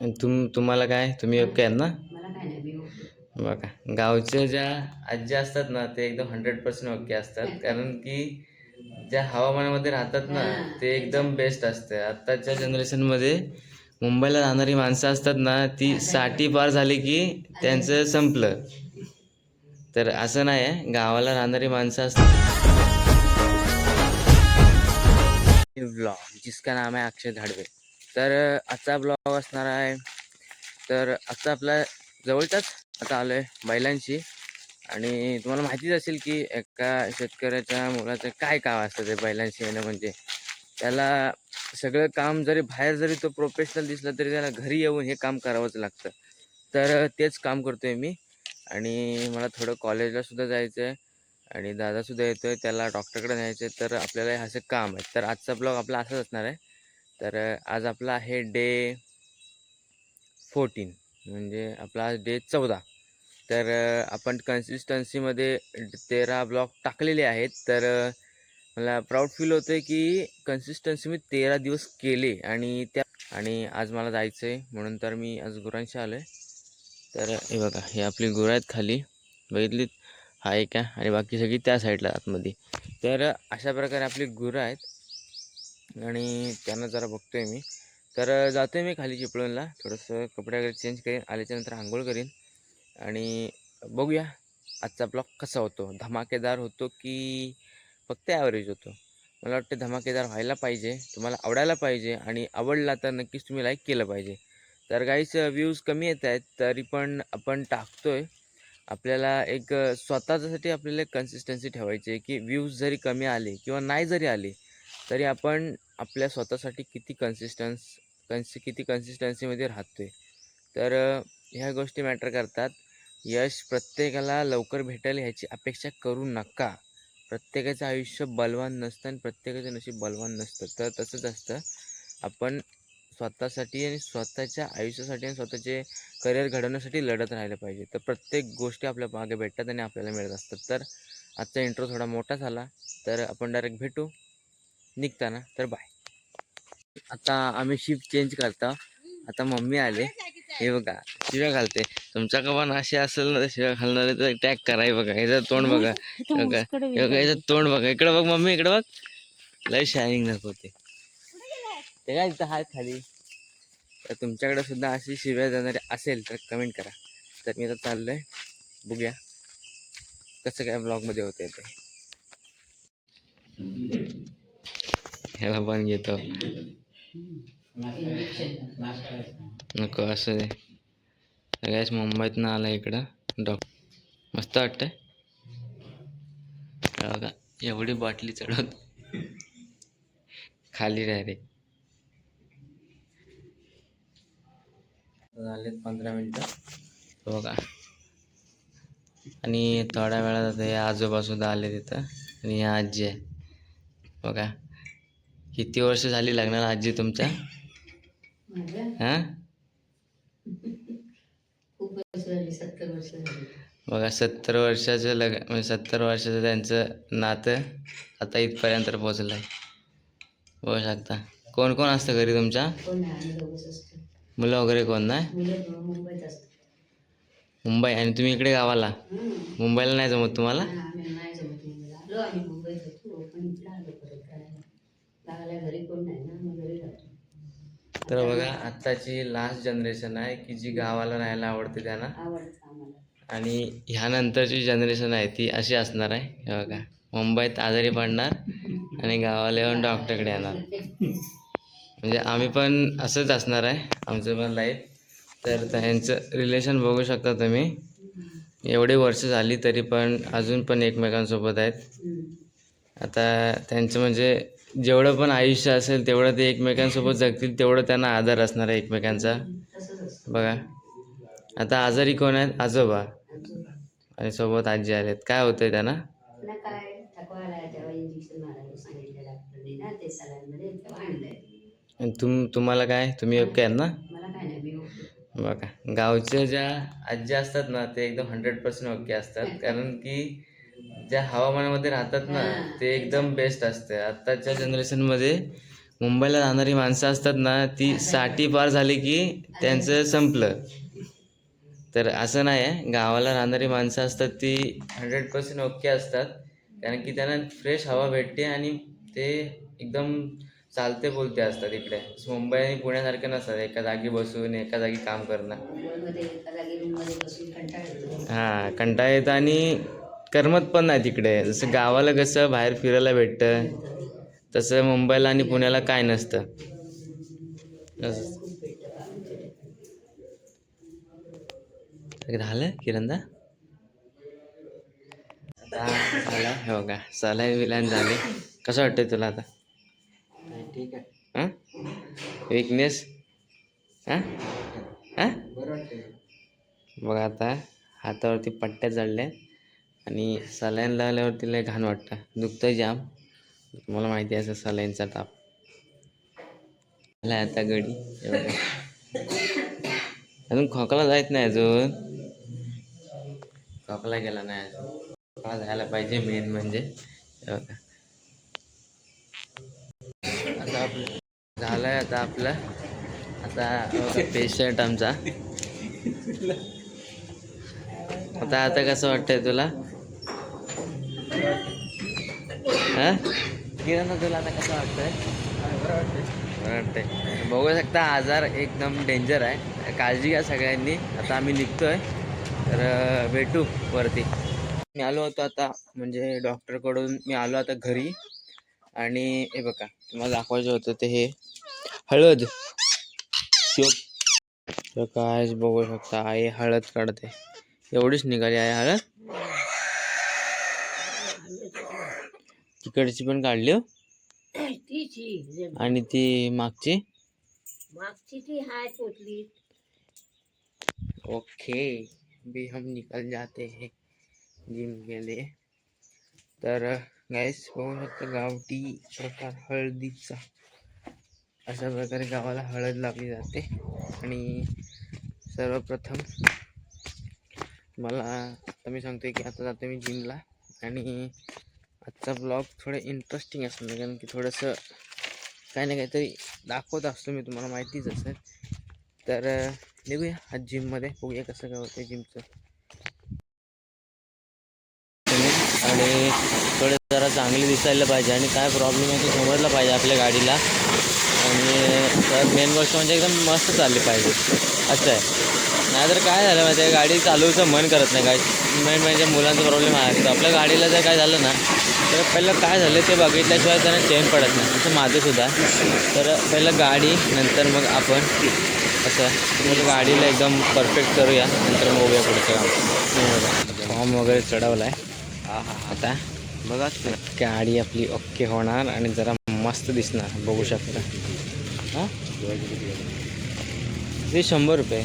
आणि तुम्हाला काय, तुम्ही ओके आहेत ना? मला काय नाही, मी ओके. बघा, गावच्या ज्या आजी असतात ना ते एकदम 100% ओके असतात, कारण की ज्या हवामानामध्ये राहतात ना ते एकदम बेस्ट असते. आत्ताच्या जनरेशनमध्ये मुंबईला राहणारी माणसं असतात ना ती 60 पार झाली की त्यांचं संपलं. तर असं नाही आहे, गावाला राहणारी माणसं असतात. ब्लॉग जिसका नाम आहे अक्षय धाडवे. तर आजचा ब्लॉग असणार आहे, तर आजचा आपला जवळचाच आता आलो आहे बैलांशी. आणि तुम्हाला माहितीच असेल की एका शेतकऱ्याच्या मुलाचं काय काम असतं ते बैलांशी येणं, म्हणजे त्याला सगळं काम जरी बाहेर जरी तो प्रोफेशनल दिसला तरी त्याला घरी येऊन हे काम करावंच लागतं. तर तेच काम करतोय मी. आणि मला थोडं कॉलेजला सुद्धा जायचं आहे आणि दादासुद्धा येतोय, त्याला डॉक्टरकडे न्यायचं आहे. तर आपल्याला हे असं काम आहे. तर आजचा ब्लॉग आपला असाच असणार आहे. तर आज आपला आहे डे 14, म्हणजे आपला आज डे 14. तर आपण कन्सिस्टन्सीमध्ये 13 ब्लॉग टाकलेले आहेत. तर मला प्राऊड फील होतं आहे की कन्सिस्टन्सी मी 13 दिवस केले आणि आज मला जायचं आहे म्हणून तर मी आज गुरांशी आलो आहे. तर हे बघा, हे आपली गुरं आहेत खाली, बघितलीत? हा एक आहे आणि बाकी सगळी त्या साईडला आतमध्ये. तर अशा प्रकारे आपली गुरं आहेत आणि त्यांना जरा बघतोय मी. तर जातो आहे मी खाली चिपळूणला, थोडंसं कपडे वगैरे चेंज करेन, आल्याच्यानंतर आंघोळ करीन आणि बघूया आजचा ब्लॉग कसा होतो. धमाकेदार होतो की फक्त ॲव्हरेज होतो. मला वाटतं धमाकेदार व्हायला पाहिजे, तुम्हाला आवडायला पाहिजे आणि आवडला तर नक्कीच तुम्ही लाईक केलं पाहिजे. तर गाईस, व्ह्यूज कमी येत आहेत तरी पण आपण टाकतोय. आपल्याला एक स्वतःसाठी आपल्याला एक कन्सिस्टन्सी ठेवायची आहे की व्ह्यूज जरी कमी आले किंवा नाही जरी आले तरी आपण आपल्या स्वतःसाठी किती कन्सिस्टन्सीमध्ये राहतो आहे. तर ह्या गोष्टी मॅटर करतात. यश प्रत्येकाला लवकर भेटेल ह्याची अपेक्षा करू नका. प्रत्येकाचं आयुष्य बलवान नसतं आणि प्रत्येकाचं नशीब बलवान नसतं. तर तसंच असतं, आपण स्वतःसाठी आणि स्वतःच्या आयुष्यासाठी आणि स्वतःचे करिअर घडवण्यासाठी लढत राहिलं पाहिजे. तर प्रत्येक गोष्टी आपल्या मागे भेटतात आणि आपल्याला मिळत असतात. तर आजचा इंट्रो थोडा मोठा झाला, तर आपण डायरेक्ट भेटू निघताना. तर बाय. आता आम्ही शिफ्ट चेंज करता. आता मम्मी आले, हे बघा शिव्या घालते. तुमच्या कमान असे असेल ना तर शिव्या घालणारे तर टॅग करा. हे बघा, याचं तोंड बघा, हे बघा, हे बघा, याचं तोंड बघा. इकडं बघ मम्मी, इकडं बघ, लय शायनिंग दाखवते ते काय इथं हात खाली. तर तुमच्याकडे सुद्धा अशी शिव्या जाणारी असेल तर कमेंट करा. तर मी आता चाललोय, बघूया कसं काय ब्लॉगमध्ये होते ते. ह्याला पण घेतो, नको असं दे. सगळ्याच मुंबईतनं आला इकडं मस्त वाटतंय. बघा, एवढी बाटली चढवत खाली डायरेक्ट. झालेत 15 मिनटं बघा. आणि थोड्या वेळात आता हे आजोबा सुद्धा आले तिथं आणि ह्या आजी आहे बघा. किती वर्ष झाली लग्नाला आजी तुमच्या? हां, खूप वर्ष झाली, 70 वर्ष झाली. बघा 70 वर्षाचं म्हणजे 70 वर्षाचं त्यांचं नातं आता इथपर्यंत पोचलं आहे. बघू शकता. कोण कोण असतं घरी तुमच्या? कोण नाही, आम्ही दोघंच असतो. मुलं वगैरे कोण नाही? मुलं मुंबईत असतात. मुंबई, आणि तुम्ही इकडे गावाला? मुंबईला नाही जमत तुम्हाला? आम्ही नाही जमत मुंबईला. आलो आम्ही मुंबईत होतो, पण इकडे आलो परत राहायला. गावाला घरी कोण नाही ना, मग घरी राहतो. तर बघा, आत्ताची लास्ट जनरेशन आहे की जी गावाला राहायला आवडते त्यांना. आवडतं आम्हाला. आणि ह्यानंतरची जनरेशन आहे ती अशी असणार आहे, हे बघा, मुंबईत आजारी पडणार आणि गावाला येऊन डॉक्टरकडे येणार. म्हणजे आम्ही पण असंच असणार आहे, आमचं पण लाईफ. तर त्यांचं रिलेशन बघू शकता तुम्ही. एवढे वर्ष झाली तरी पण अजून पण एकमेकांसोबत आहेत. आता त्यांचं म्हणजे जेवढं पण आयुष्य असेल तेवढं ते एकमेकांसोबत जगतील, तेवढं त्यांना आधार असणार आहे एकमेकांचा. बघा, आता आजारी कोण आहेत? आजोबा, आणि सोबत आजी आलेत. काय होतंय त्यांना? काय थकवा आला तेव्हा इंजेक्शन मारायला सांगितलं डॉक्टरने ना, ते सलाईनमध्ये तेव्हा आणलंय. आणि तुम्हाला काय, तुम्ही ओके आहेत ना? मला काय नाही, मी ओके. बघा, गावच्या ज्या आजी असतात ना ते एकदम 100% ओके असतात, कारण की ज्या हवामानामध्ये राहतात ना ते एकदम बेस्ट असते. आत्ताच्या जनरेशनमध्ये मुंबईला राहणारी माणसं असतात ना, ती 60 पार झाली की त्यांचं संपलं. तर असं नाही आहे, गावाला राहणारी माणसं असतात ती 100% ओके असतात, कारण की त्यांना फ्रेश हवा भेटते आणि ते एकदम चालते बोलते असतात इकडे. मुंबई आणि पुण्यासारखे नसतात एका जागी बसून एका जागी काम करणं. मुंबईमध्ये एका जागी रूममध्ये बसून कंटाळा येतो. हां, कंटाळा येतो आणि करमत पण नाही तिकडे. जसं गावाला कसं बाहेर फिरायला भेटतं, तसं मुंबईला आणि पुण्याला काय नसतं. असं खूप भेटतं का आमच्या ठिकाणी. झालं किरणदा आता झालं हे बघा, सलाईन विलाईन झाले. कसं वाटतंय तुला आता? ठीक आहे. हां, विकनेस हां हां बरं वाटतंय. बघा आता हातावरती पट्ट्या जळल्या आणि सलाईन लावल्यावरती लय घाण वाटतं, दुखतं जाम. तुम्हाला माहिती आहे असं सलाईनचा ताप. आला आता गडी हे बघा. अजून खोकला जायत नाही, अजून खोकला गेला नाही अजून. खोकला जायला पाहिजे मेन म्हणजे. हे बघा आता आपलं झालंय आता आपलं. आता पेशंट आमचा आता कसं वाटतंय तुला? हा किरण, तुला आता कसं वाटतंय? बरं वाटतंय. बघू शकता आजार एकदम डेंजर आहे, काळजी घ्या सगळ्यांनी. आता आम्ही निघतोय, तर भेटू वरती. मी आलो होतो आता, म्हणजे डॉक्टरकडून मी आलो आता घरी. आणि हे बघा तुम्हाला दाखवायचं होतं ते हे हळद. तर काय बघू शकता, आई हळद काढते. एवढीच निघाली आहे हळद. तिकडची पण काढली हो. तीची आणि ती मागची मागची ती हाय पोटली. ओके, भी हम निकल जाते हैं जिम के लिए. तर गाईस बघू शकता गावठी प्रकार हळदीचा. अशा प्रकारे गावाला हळद लावली जाते. आणि सर्वप्रथम मला आता मी सांगतोय की आता जातो मी जिमला. आणि आजचा ब्लॉग थोडं इंटरेस्टिंग असणार, कारण की थोडंसं काही ना काहीतरी दाखवत असतो मी, तुम्हाला माहितीच असेल. तर निघूया आज जिममध्ये, बघूया कसं काय होतं जिमचं. आणि थोडं जरा चांगली दिसायला पाहिजे आणि काय प्रॉब्लेम आहे तो समजला पाहिजे आपल्या गाडीला. आणि तर मेन गोष्ट म्हणजे एकदम मस्त चालली पाहिजे, असं आहे. नाहीतर काय झालं माहिती आहे, गाडी चालवूचं मन करत नाही. काय मेन म्हणजे मुलांचा प्रॉब्लेम आहे. तर आपल्या गाडीला जर काय झालं ना, तर पहिलं काय झालं ते बघितल्याशिवाय त्यांना चेन पडत नाही. तसं माझंसुद्धा. तर पहिलं गाडी, नंतर मग आपण असं म्हणजे गाडीला एकदम परफेक्ट करूया, नंतर मग बघूया पुढचं काम. फॉर्म वगैरे चढवला आहे. आता बघा गाडी आपली ओके होणार आणि जरा मस्त दिसणार, बघू शकता. हां ते 100 रुपये.